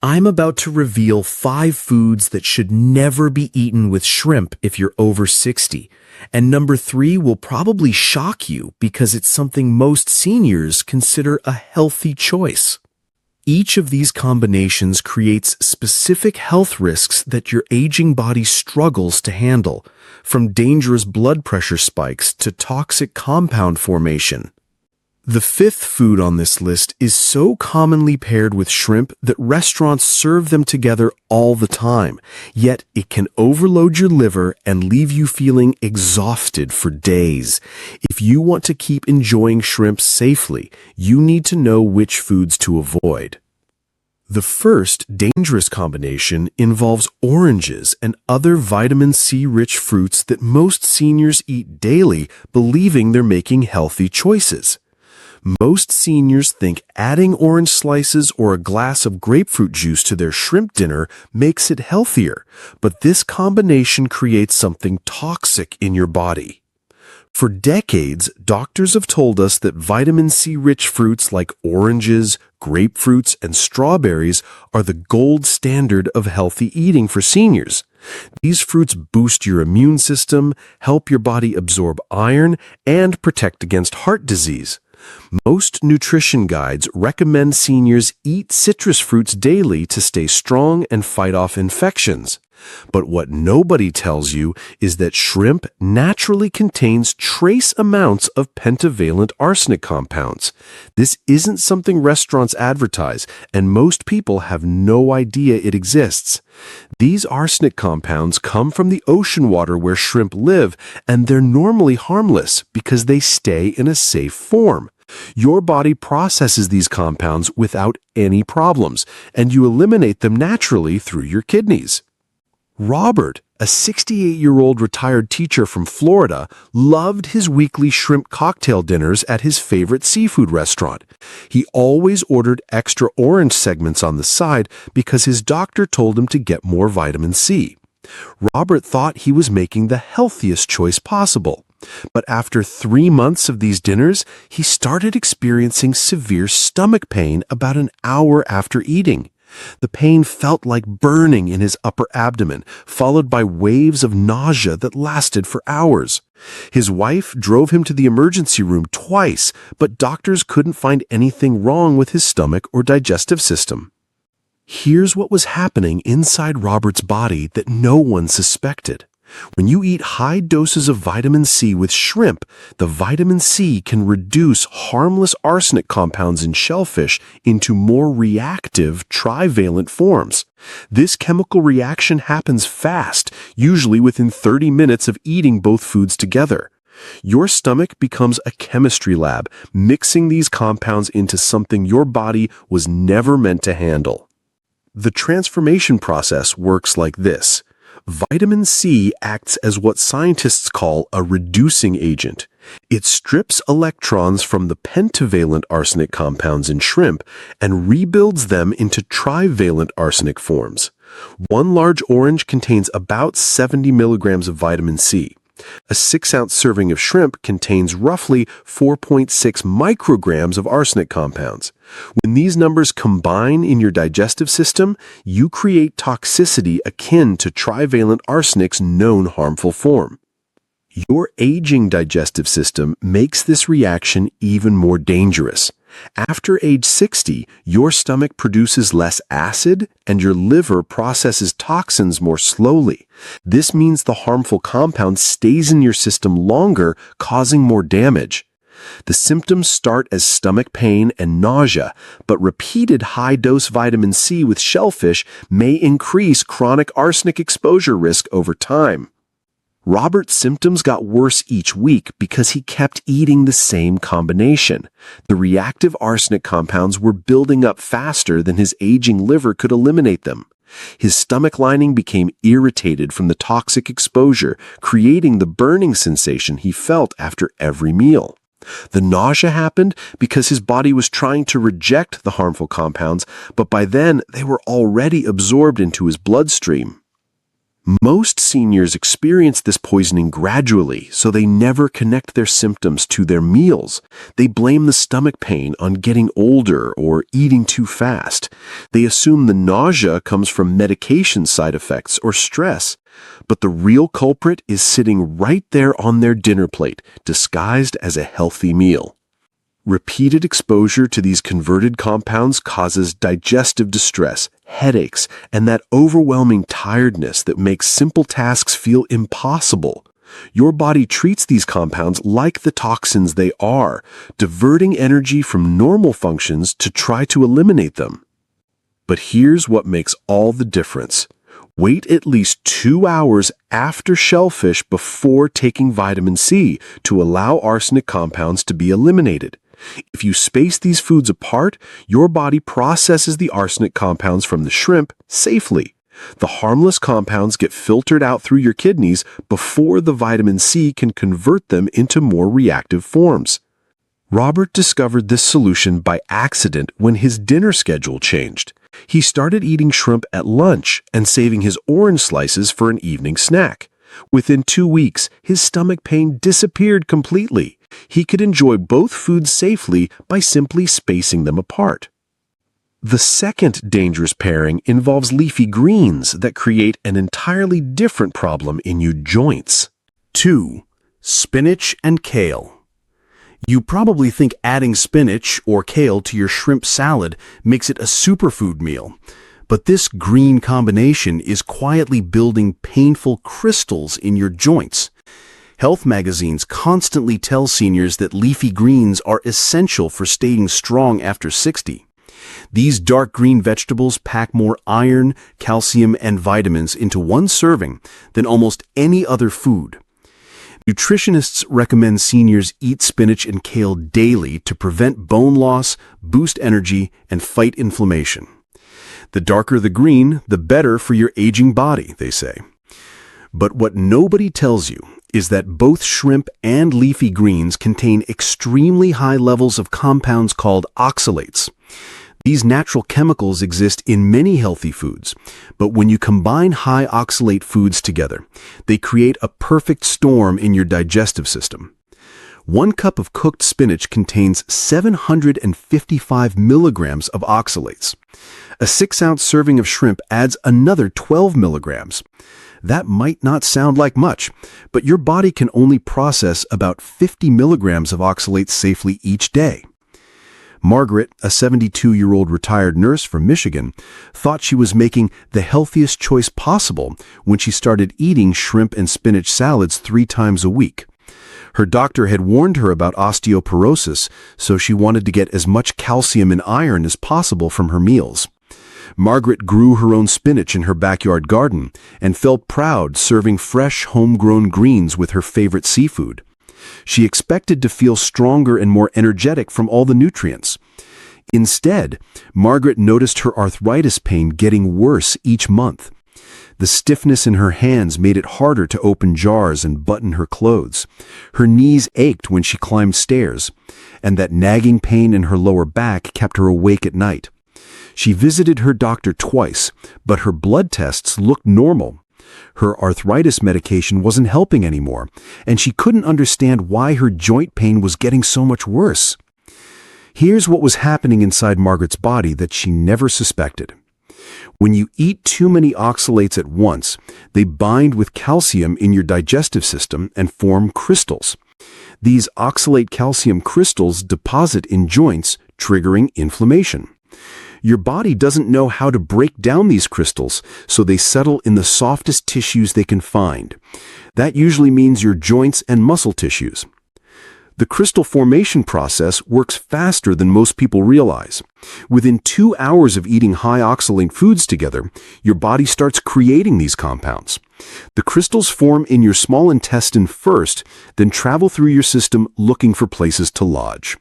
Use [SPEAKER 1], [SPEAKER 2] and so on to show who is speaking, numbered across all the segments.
[SPEAKER 1] I'm about to reveal 5 foods that should never be eaten with shrimp if you're over 60. And number 3 will probably shock you because it's something most seniors consider a healthy choice. Each of these combinations creates specific health risks that your aging body struggles to handle, from dangerous blood pressure spikes to toxic compound formation. The 5th food on this list is so commonly paired with shrimp that restaurants serve them together all the time, yet it can overload your liver and leave you feeling exhausted for days. If you want to keep enjoying shrimp safely, you need to know which foods to avoid. The first dangerous combination involves oranges and other vitamin C-rich fruits that most seniors eat daily, believing they're making healthy choices. Most seniors think adding orange slices or a glass of grapefruit juice to their shrimp dinner makes it healthier, but this combination creates something toxic in your body. For decades, doctors have told us that vitamin C-rich fruits like oranges, grapefruits, and strawberries are the gold standard of healthy eating for seniors. These fruits boost your immune system, help your body absorb iron, and protect against heart disease. Most nutrition guides recommend seniors eat citrus fruits daily to stay strong and fight off infections. But what nobody tells you is that shrimp naturally contains trace amounts of pentavalent arsenic compounds. This isn't something restaurants advertise, and most people have no idea it exists. These arsenic compounds come from the ocean water where shrimp live, and they're normally harmless because they stay in a safe form. Your body processes these compounds without any problems, and you eliminate them naturally through your kidneys. Robert, a 68-year-old retired teacher from Florida, loved his weekly shrimp cocktail dinners at his favorite seafood restaurant. He always ordered extra orange segments on the side because his doctor told him to get more vitamin C. Robert thought he was making the healthiest choice possible. But after 3 months of these dinners, he started experiencing severe stomach pain about an hour after eating. The pain felt like burning in his upper abdomen, followed by waves of nausea that lasted for hours. His wife drove him to the emergency room twice, but doctors couldn't find anything wrong with his stomach or digestive system. Here's what was happening inside Robert's body that no one suspected. When you eat high doses of vitamin C with shrimp, the vitamin C can reduce harmless arsenic compounds in shellfish into more reactive trivalent forms. This chemical reaction happens fast, usually within 30 minutes of eating both foods together. Your stomach becomes a chemistry lab, mixing these compounds into something your body was never meant to handle. The transformation process works like this. Vitamin C acts as what scientists call a reducing agent. It strips electrons from the pentavalent arsenic compounds in shrimp and rebuilds them into trivalent arsenic forms. One large orange contains about 70 milligrams of vitamin C. A 6-ounce serving of shrimp contains roughly 4.6 micrograms of arsenic compounds. When these numbers combine in your digestive system, you create toxicity akin to trivalent arsenic's known harmful form. Your aging digestive system makes this reaction even more dangerous. After age 60, your stomach produces less acid and your liver processes toxins more slowly. This means the harmful compound stays in your system longer, causing more damage. The symptoms start as stomach pain and nausea, but repeated high-dose vitamin C with shellfish may increase chronic arsenic exposure risk over time. Robert's symptoms got worse each week because he kept eating the same combination. The reactive arsenic compounds were building up faster than his aging liver could eliminate them. His stomach lining became irritated from the toxic exposure, creating the burning sensation he felt after every meal. The nausea happened because his body was trying to reject the harmful compounds, but by then they were already absorbed into his bloodstream.
[SPEAKER 2] Most seniors experience this poisoning gradually, so they never connect their symptoms to their meals. They blame the stomach pain on getting older or eating too fast. They assume the nausea comes from medication side effects or stress. But the real culprit is sitting right there on their dinner plate, disguised as a healthy meal. Repeated exposure to these converted compounds causes digestive distress, headaches, and that overwhelming tiredness that makes simple tasks feel impossible. Your body treats these compounds like the toxins they are, diverting energy from normal functions to try to eliminate them. But here's what makes all the difference. Wait at least 2 hours after shellfish before taking vitamin C to allow arsenic compounds to be eliminated. If you space these foods apart, your body processes the arsenic compounds from the shrimp safely. The harmless compounds get filtered out through your kidneys before the vitamin C can convert them into more reactive forms. Robert discovered this solution by accident when his dinner schedule changed. He started eating shrimp at lunch and saving his orange slices for an evening snack. Within 2 weeks, his stomach pain disappeared completely. He could enjoy both foods safely by simply spacing them apart. The second dangerous pairing involves leafy greens that create an entirely different problem in your joints.
[SPEAKER 1] 2. Spinach and kale. You probably think adding spinach or kale to your shrimp salad makes it a superfood meal. But this green combination is quietly building painful crystals in your joints. Health magazines constantly tell seniors that leafy greens are essential for staying strong after 60. These dark green vegetables pack more iron, calcium, and vitamins into one serving than almost any other food. Nutritionists recommend seniors eat spinach and kale daily to prevent bone loss, boost energy, and fight inflammation. The darker the green, the better for your aging body, they say. But what nobody tells you is that both shrimp and leafy greens contain extremely high levels of compounds called oxalates. These natural chemicals exist in many healthy foods, but when you combine high oxalate foods together, they create a perfect storm in your digestive system. 1 cup of cooked spinach contains 755 milligrams of oxalates. A 6-ounce serving of shrimp adds another 12 milligrams. That might not sound like much, but your body can only process about 50 milligrams of oxalates safely each day. Margaret, a 72-year-old retired nurse from Michigan, thought she was making the healthiest choice possible when she started eating shrimp and spinach salads 3 times a week. Her doctor had warned her about osteoporosis, so she wanted to get as much calcium and iron as possible from her meals. Margaret grew her own spinach in her backyard garden and felt proud serving fresh, homegrown greens with her favorite seafood. She expected to feel stronger and more energetic from all the nutrients. Instead, Margaret noticed her arthritis pain getting worse each month. The stiffness in her hands made it harder to open jars and button her clothes. Her knees ached when she climbed stairs, and that nagging pain in her lower back kept her awake at night. She visited her doctor twice, but her blood tests looked normal. Her arthritis medication wasn't helping anymore, and she couldn't understand why her joint pain was getting so much worse. Here's what was happening inside Margaret's body that she never suspected. When you eat too many oxalates at once, they bind with calcium in your digestive system and form crystals. These oxalate calcium crystals deposit in joints, triggering inflammation. Your body doesn't know how to break down these crystals, so they settle in the softest tissues they can find. That usually means your joints and muscle tissues. The crystal formation process works faster than most people realize. Within 2 hours of eating high oxalate foods together, your body starts creating these compounds. The crystals form in your small intestine first, then travel through your system looking for places to lodge.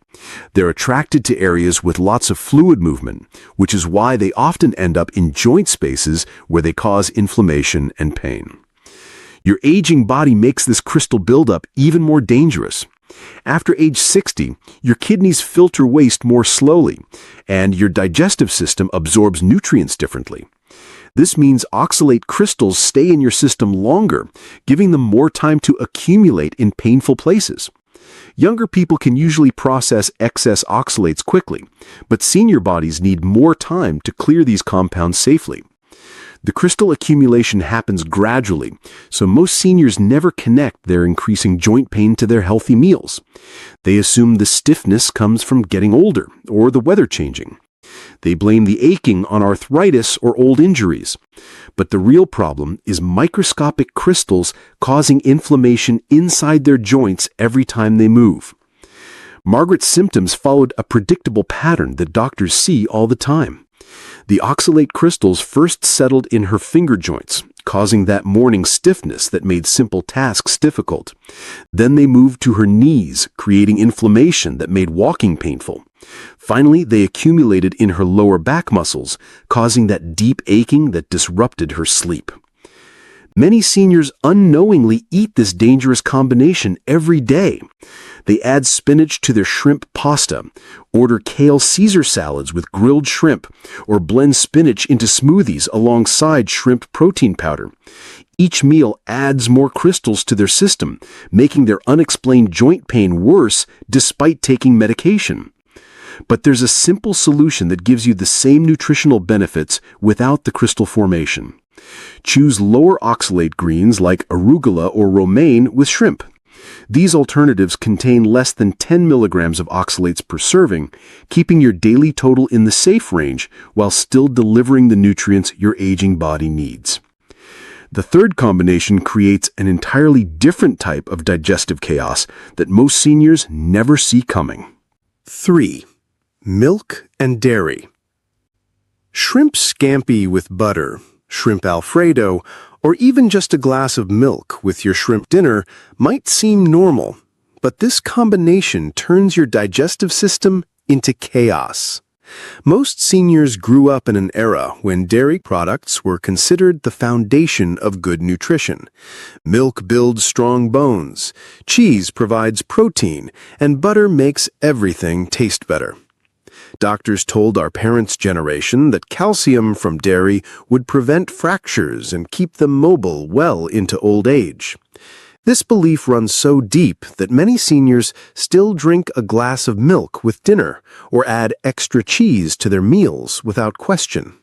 [SPEAKER 1] They're attracted to areas with lots of fluid movement, which is why they often end up in joint spaces where they cause inflammation and pain. Your aging body makes this crystal buildup even more dangerous. After age 60, your kidneys filter waste more slowly, and your digestive system absorbs nutrients differently.
[SPEAKER 2] This means oxalate crystals stay in your system longer, giving them more time to accumulate in painful places. Younger people can usually process excess oxalates quickly, but senior bodies need more time to clear these compounds safely. The crystal accumulation happens gradually, so most seniors never connect their increasing joint pain to their healthy meals. They assume the stiffness comes from getting older or the weather changing. They blame the aching on arthritis or old injuries. But the real problem is microscopic crystals causing inflammation inside their joints every time they move. Margaret's symptoms followed a predictable pattern that doctors see all the time. The oxalate crystals first settled in her finger joints, causing that morning stiffness that made simple tasks difficult. Then they moved to her knees, creating inflammation that made walking painful. Finally, they accumulated in her lower back muscles, causing that deep aching that disrupted her sleep. Many seniors unknowingly eat this dangerous combination every day. They add spinach to their shrimp pasta, order kale Caesar salads with grilled shrimp, or blend spinach into smoothies alongside shrimp protein powder. Each meal adds more crystals to their system, making their unexplained joint pain worse despite taking medication. But there's a simple solution that gives you the same nutritional benefits without the crystal formation. Choose lower oxalate greens like arugula or romaine with shrimp. These alternatives contain less than 10 milligrams of oxalates per serving, keeping your daily total in the safe range while still delivering the nutrients your aging body needs. The third combination creates an entirely different type of digestive chaos that most seniors never see coming.
[SPEAKER 1] 3. Milk and dairy. Shrimp scampi with butter, shrimp Alfredo, or even just a glass of milk with your shrimp dinner might seem normal, but this combination turns your digestive system into chaos. Most seniors grew up in an era when dairy products were considered the foundation of good nutrition. Milk builds strong bones, cheese provides protein, and butter makes everything taste better. Doctors told our parents' generation that calcium from dairy would prevent fractures and keep them mobile well into old age. This belief runs so deep that many seniors still drink a glass of milk with dinner or add extra cheese to their meals without question.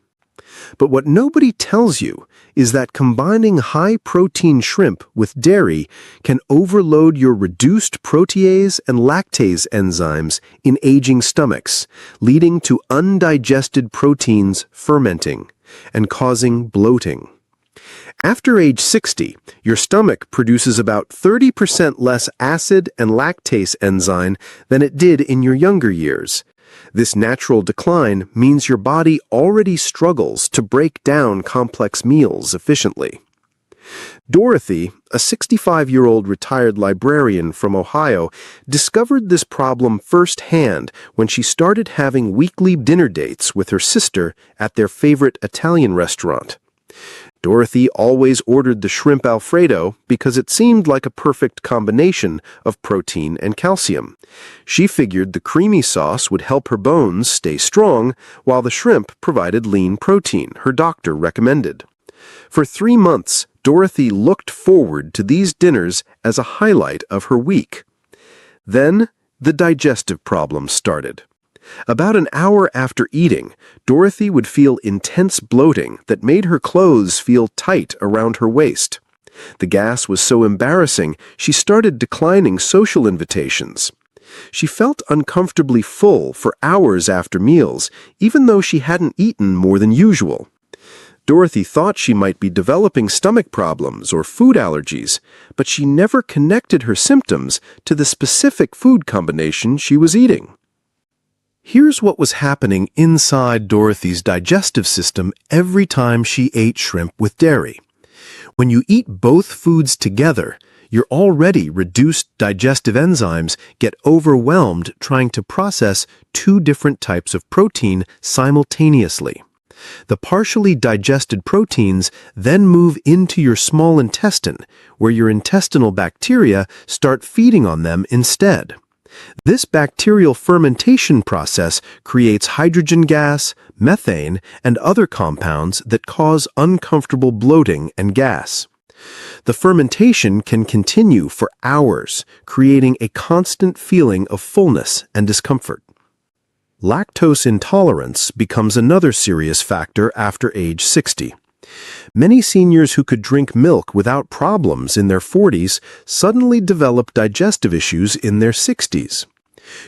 [SPEAKER 1] But what nobody tells you is that combining high-protein shrimp with dairy can overload your reduced protease and lactase enzymes in aging stomachs, leading to undigested proteins fermenting and causing bloating. After age 60, your stomach produces about 30% less acid and lactase enzyme than it did in your younger years. This natural decline means your body already struggles to break down complex meals efficiently. Dorothy, a 65-year-old retired librarian from Ohio, discovered this problem firsthand when she started having weekly dinner dates with her sister at their favorite Italian restaurant. Dorothy always ordered the shrimp Alfredo because it seemed like a perfect combination of protein and calcium. She figured the creamy sauce would help her bones stay strong, while the shrimp provided lean protein her doctor recommended. For 3 months, Dorothy looked forward to these dinners as a highlight of her week. Then, the digestive problems started. About an hour after eating, Dorothy would feel intense bloating that made her clothes feel tight around her waist. The gas was so embarrassing, she started declining social invitations. She felt uncomfortably full for hours after meals, even though she hadn't eaten more than usual. Dorothy thought she might be developing stomach problems or food allergies, but she never connected her symptoms to the specific food combination she was eating. Here's what was happening inside Dorothy's digestive system every time she ate shrimp with dairy. When you eat both foods together, your already reduced digestive enzymes get overwhelmed trying to process 2 different types of protein simultaneously. The partially digested proteins then move into your small intestine, where your intestinal bacteria start feeding on them instead.
[SPEAKER 2] This bacterial fermentation process creates hydrogen gas, methane, and other compounds that cause uncomfortable bloating and gas. The fermentation can continue for hours, creating a constant feeling of fullness and discomfort. Lactose intolerance becomes another serious factor after age 60. Many seniors who could drink milk without problems in their 40s suddenly develop digestive issues in their 60s.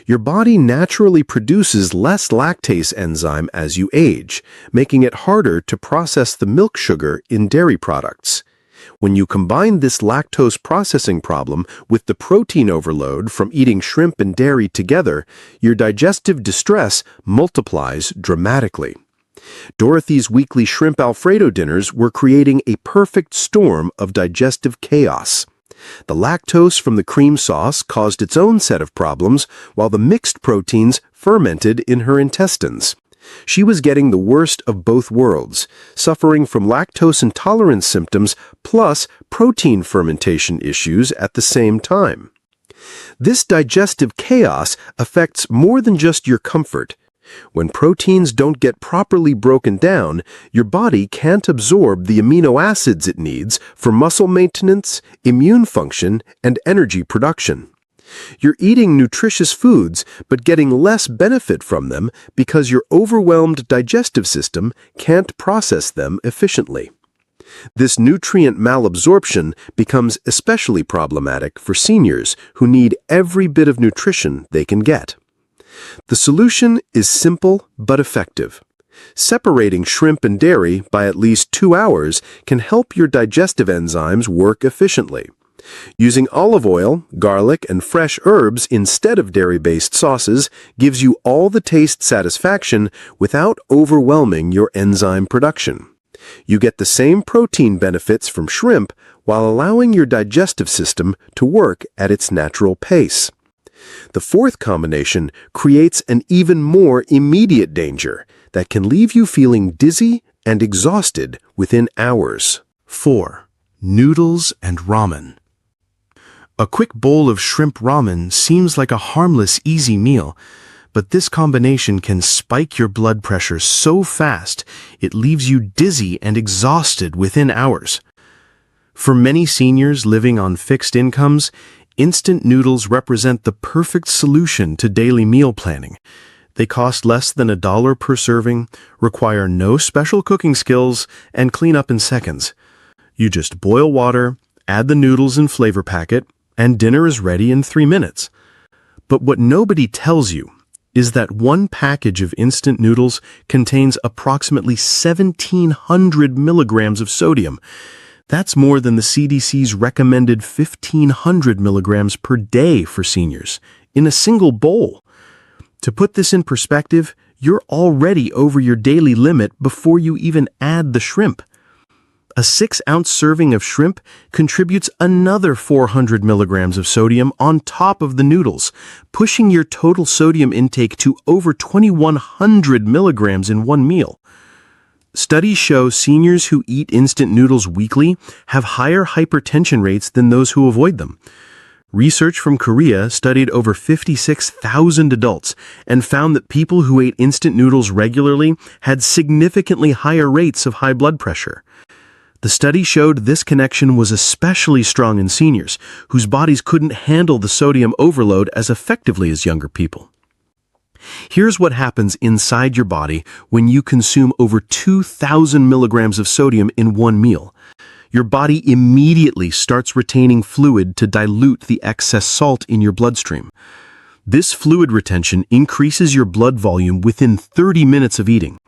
[SPEAKER 2] Your body naturally produces less lactase enzyme as you age, making it harder to process the milk sugar in dairy products. When you combine this lactose processing problem with the protein overload from eating shrimp and dairy together, your digestive distress multiplies dramatically. Dorothy's weekly shrimp Alfredo dinners were creating a perfect storm of digestive chaos. The lactose from the cream sauce caused its own set of problems, while the mixed proteins fermented in her intestines. She was getting the worst of both worlds, suffering from lactose intolerance symptoms plus protein fermentation issues at the same time. This digestive chaos affects more than just your comfort. When proteins don't get properly broken down, your body can't absorb the amino acids it needs for muscle maintenance, immune function, and energy production. You're eating nutritious foods, but getting less benefit from them because your overwhelmed digestive system can't process them efficiently. This nutrient malabsorption becomes especially problematic for seniors who need every bit of nutrition they can get. The solution is simple but effective. Separating shrimp and dairy by at least 2 hours can help your digestive enzymes work efficiently. Using olive oil, garlic, and fresh herbs instead of dairy-based sauces gives you all the taste satisfaction without overwhelming your enzyme production. You get the same protein benefits from shrimp while allowing your digestive system to work at its natural pace. The fourth combination creates an even more immediate danger that can leave you feeling dizzy and exhausted within hours.
[SPEAKER 1] 4. Noodles and ramen. A quick bowl of shrimp ramen seems like a harmless, easy meal, but this combination can spike your blood pressure so fast it leaves you dizzy and exhausted within hours. For many seniors living on fixed incomes, instant noodles represent the perfect solution to daily meal planning. They cost less than $1 per serving, require no special cooking skills, and clean up in seconds. You just boil water, add the noodles and flavor packet, and dinner is ready in 3 minutes. But what nobody tells you is that one package of instant noodles contains approximately 1,700 milligrams of sodium. That's more than the CDC's recommended 1,500 milligrams per day for seniors in a single bowl. To put this in perspective, you're already over your daily limit before you even add the shrimp. A 6-ounce serving of shrimp contributes another 400 milligrams of sodium on top of the noodles, pushing your total sodium intake to over 2,100 milligrams in one meal. Studies show seniors who eat instant noodles weekly have higher hypertension rates than those who avoid them. Research from Korea studied over 56,000 adults and found that people who ate instant noodles regularly had significantly higher rates of high blood pressure. The study showed this connection was especially strong in seniors, whose bodies couldn't handle the sodium overload as effectively as younger people. Here's what happens inside your body when you consume over 2,000 milligrams of sodium in one meal. Your body immediately starts retaining fluid to dilute the excess salt in your bloodstream. This fluid retention increases your blood volume within 30 minutes of eating.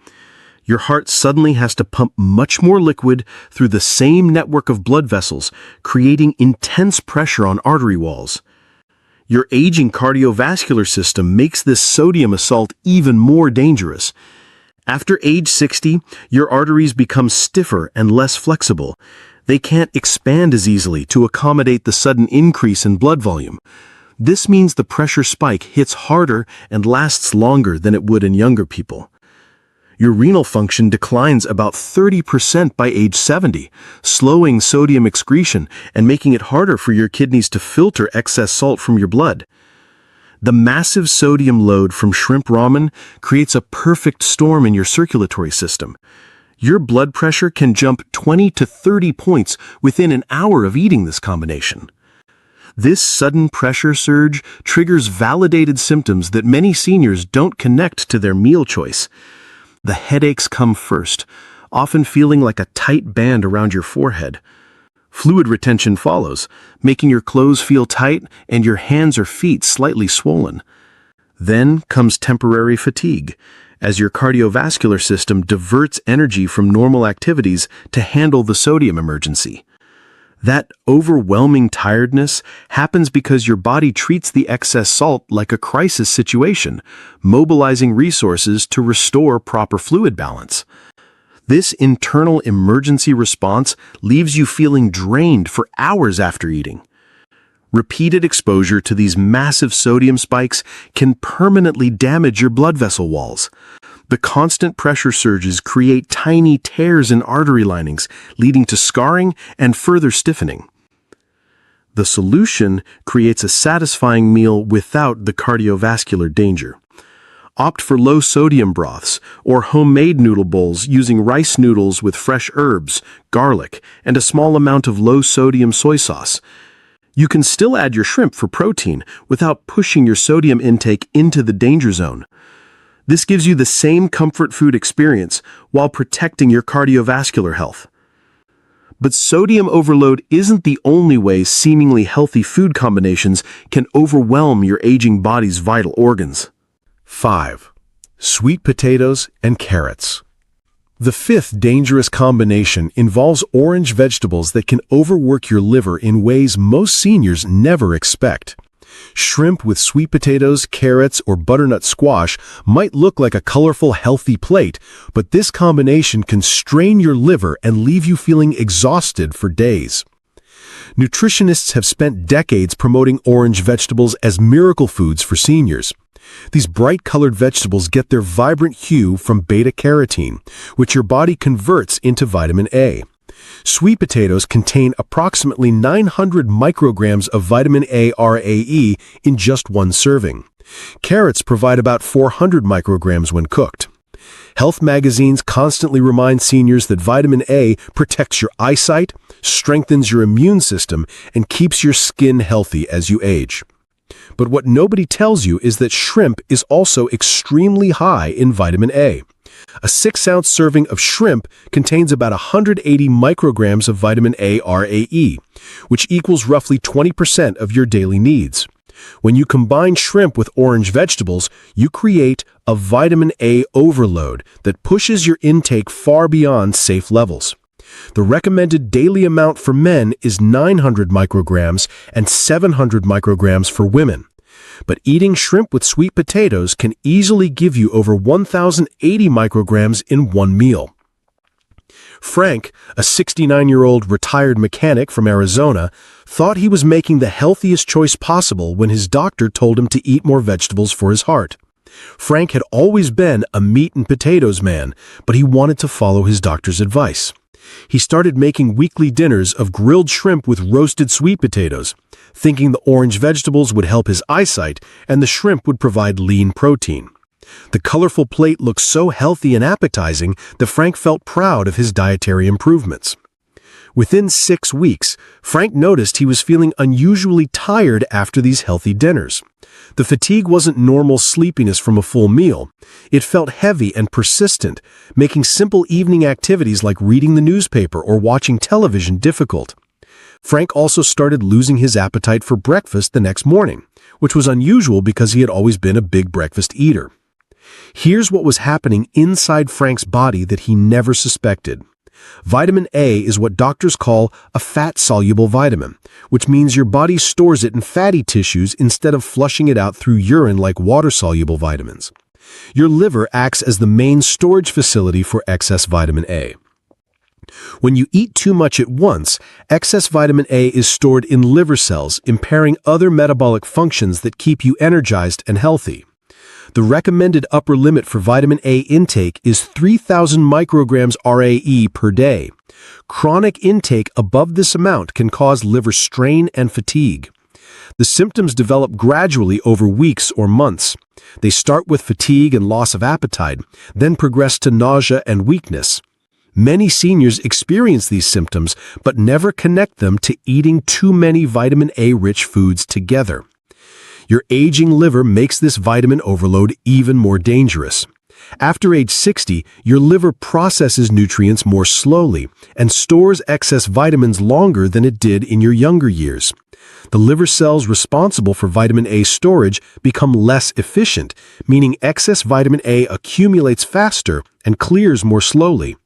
[SPEAKER 1] Your heart suddenly has to pump much more liquid through the same network of blood vessels, creating intense pressure on artery walls. Your aging cardiovascular system makes this sodium assault even more dangerous. After age 60, your arteries become stiffer and less flexible. They can't expand as easily to accommodate the sudden increase in blood volume. This means the pressure spike hits harder and lasts longer than it would in younger people. Your renal function declines about 30% by age 70, slowing sodium excretion and making it harder for your kidneys to filter excess salt from your blood.
[SPEAKER 2] The massive sodium load from shrimp ramen creates a perfect storm in your circulatory system. Your blood pressure can jump 20 to 30 points within an hour of eating this combination. This sudden pressure surge triggers validated symptoms that many seniors don't connect to their meal choice. The headaches come first, often feeling like a tight band around your forehead. Fluid retention follows, making your clothes feel tight and your hands or feet slightly swollen. Then comes temporary fatigue, as your cardiovascular system diverts energy from normal activities to handle the sodium emergency. That overwhelming tiredness happens because your body treats the excess salt like a crisis situation, mobilizing resources to restore proper fluid balance. This internal emergency response leaves you feeling drained for hours after eating. Repeated exposure to these massive sodium spikes can permanently damage your blood vessel walls. The constant pressure surges create tiny tears in artery linings, leading to scarring and further stiffening. The solution creates a satisfying meal without the cardiovascular danger. Opt for low-sodium broths or homemade noodle bowls using rice noodles with fresh herbs, garlic, and a small amount of low-sodium soy sauce. You can still add your shrimp for protein without pushing your sodium intake into the danger zone. This gives you the same comfort food experience while protecting your cardiovascular health. But sodium overload isn't the only way seemingly healthy food combinations can overwhelm your aging body's vital organs.
[SPEAKER 1] 5. Sweet potatoes and carrots. The fifth dangerous combination involves orange vegetables that can overwork your liver in ways most seniors never expect. Shrimp with sweet potatoes, carrots, or butternut squash might look like a colorful, healthy plate, but this combination can strain your liver and leave you feeling exhausted for days. Nutritionists have spent decades promoting orange vegetables as miracle foods for seniors. These bright-colored vegetables get their vibrant hue from beta-carotene, which your body converts into vitamin A. Sweet potatoes contain approximately 900 micrograms of vitamin A RAE in just one serving. Carrots provide about 400 micrograms when cooked. Health magazines constantly remind seniors that vitamin A protects your eyesight, strengthens your immune system, and keeps your skin healthy as you age. But what nobody tells you is that shrimp is also extremely high in vitamin A. A 6-ounce serving of shrimp contains about 180 micrograms of vitamin A RAE, which equals roughly 20% of your daily needs. When you combine shrimp with orange vegetables, you create a vitamin A overload that pushes your intake far beyond safe levels. The recommended daily amount for men is 900 micrograms and 700 micrograms for women. But eating shrimp with sweet potatoes can easily give you over 1,080 micrograms in one meal. Frank, a 69-year-old retired mechanic from Arizona, thought he was making the healthiest choice possible when his doctor told him to eat more vegetables for his heart. Frank had always been a meat and potatoes man, but he wanted to follow his doctor's advice. He started making weekly dinners of grilled shrimp with roasted sweet potatoes, thinking the orange vegetables would help his eyesight and the shrimp would provide lean protein. The colorful plate looked so healthy and appetizing that Frank felt proud of his dietary improvements. Within 6 weeks, Frank noticed he was feeling unusually tired after these healthy dinners. The fatigue wasn't normal sleepiness from a full meal. It felt heavy and persistent, making simple evening activities like reading the newspaper or watching television difficult. Frank also started losing his appetite for breakfast the next morning, which was unusual because he had always been a big breakfast eater. Here's what was happening inside Frank's body that he never suspected. Vitamin A is what doctors call a fat-soluble vitamin, which means your body stores it in fatty tissues instead of flushing it out through urine like water-soluble vitamins. Your liver acts as the main storage facility for excess vitamin A. When you eat too much at once, excess vitamin A is stored in liver cells, impairing other metabolic functions that keep you energized and healthy. The recommended upper limit for vitamin A intake is 3,000 micrograms RAE per day. Chronic intake above this amount can cause liver strain and fatigue.
[SPEAKER 2] The symptoms develop gradually over weeks or months. They start with fatigue and loss of appetite, then progress to nausea and weakness. Many seniors experience these symptoms but never connect them to eating too many vitamin A-rich foods together. Your aging liver makes this vitamin overload even more dangerous. After age 60, your liver processes nutrients more slowly and stores excess vitamins longer than it did in your younger years. The liver cells responsible for vitamin A storage become less efficient, meaning excess vitamin A accumulates faster and clears more slowly.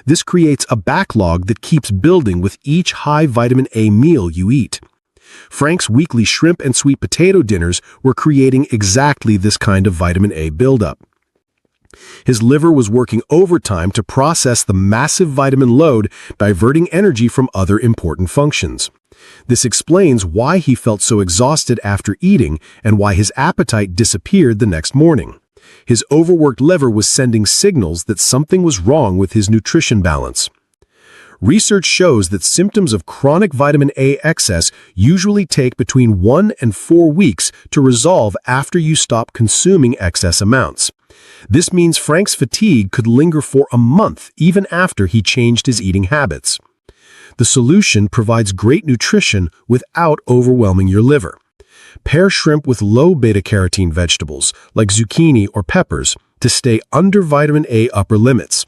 [SPEAKER 2] This creates a backlog that keeps building with each high vitamin A meal you eat. Frank's weekly shrimp and sweet potato dinners were creating exactly this kind of vitamin A buildup. His liver was working overtime to process the massive vitamin load, diverting energy from other important functions. This explains why he felt so exhausted after eating and why his appetite disappeared the next morning. His overworked liver was sending signals that something was wrong with his nutrition balance. Research shows that symptoms of chronic vitamin A excess usually take between 1 and 4 weeks to resolve after you stop consuming excess amounts. This means Frank's fatigue could linger for a month even after he changed his eating habits. The solution provides great nutrition without overwhelming your liver. Pair shrimp with low beta-carotene vegetables, like zucchini or peppers, to stay under vitamin A upper limits.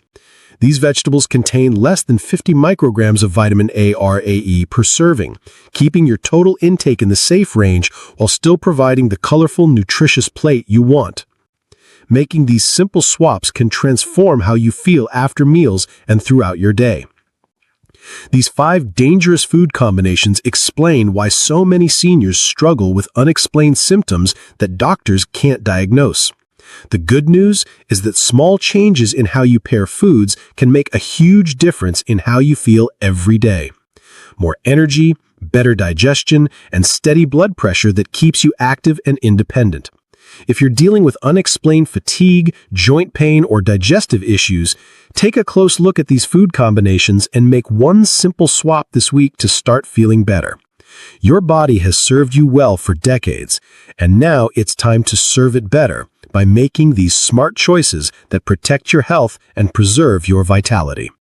[SPEAKER 2] These vegetables contain less than 50 micrograms of vitamin A/RAE per serving, keeping your total intake in the safe range while still providing the colorful, nutritious plate you want. Making these simple swaps can transform how you feel after meals and throughout your day. These 5 dangerous food combinations explain why so many seniors struggle with unexplained symptoms that doctors can't diagnose. The good news is that small changes in how you pair foods can make a huge difference in how you feel every day. More energy, better digestion, and steady blood pressure that keeps you active and independent. If you're dealing with unexplained fatigue, joint pain, or digestive issues, take a close look at these food combinations and make one simple swap this week to start feeling better. Your body has served you well for decades, and now it's time to serve it better by making these smart choices that protect your health and preserve your vitality.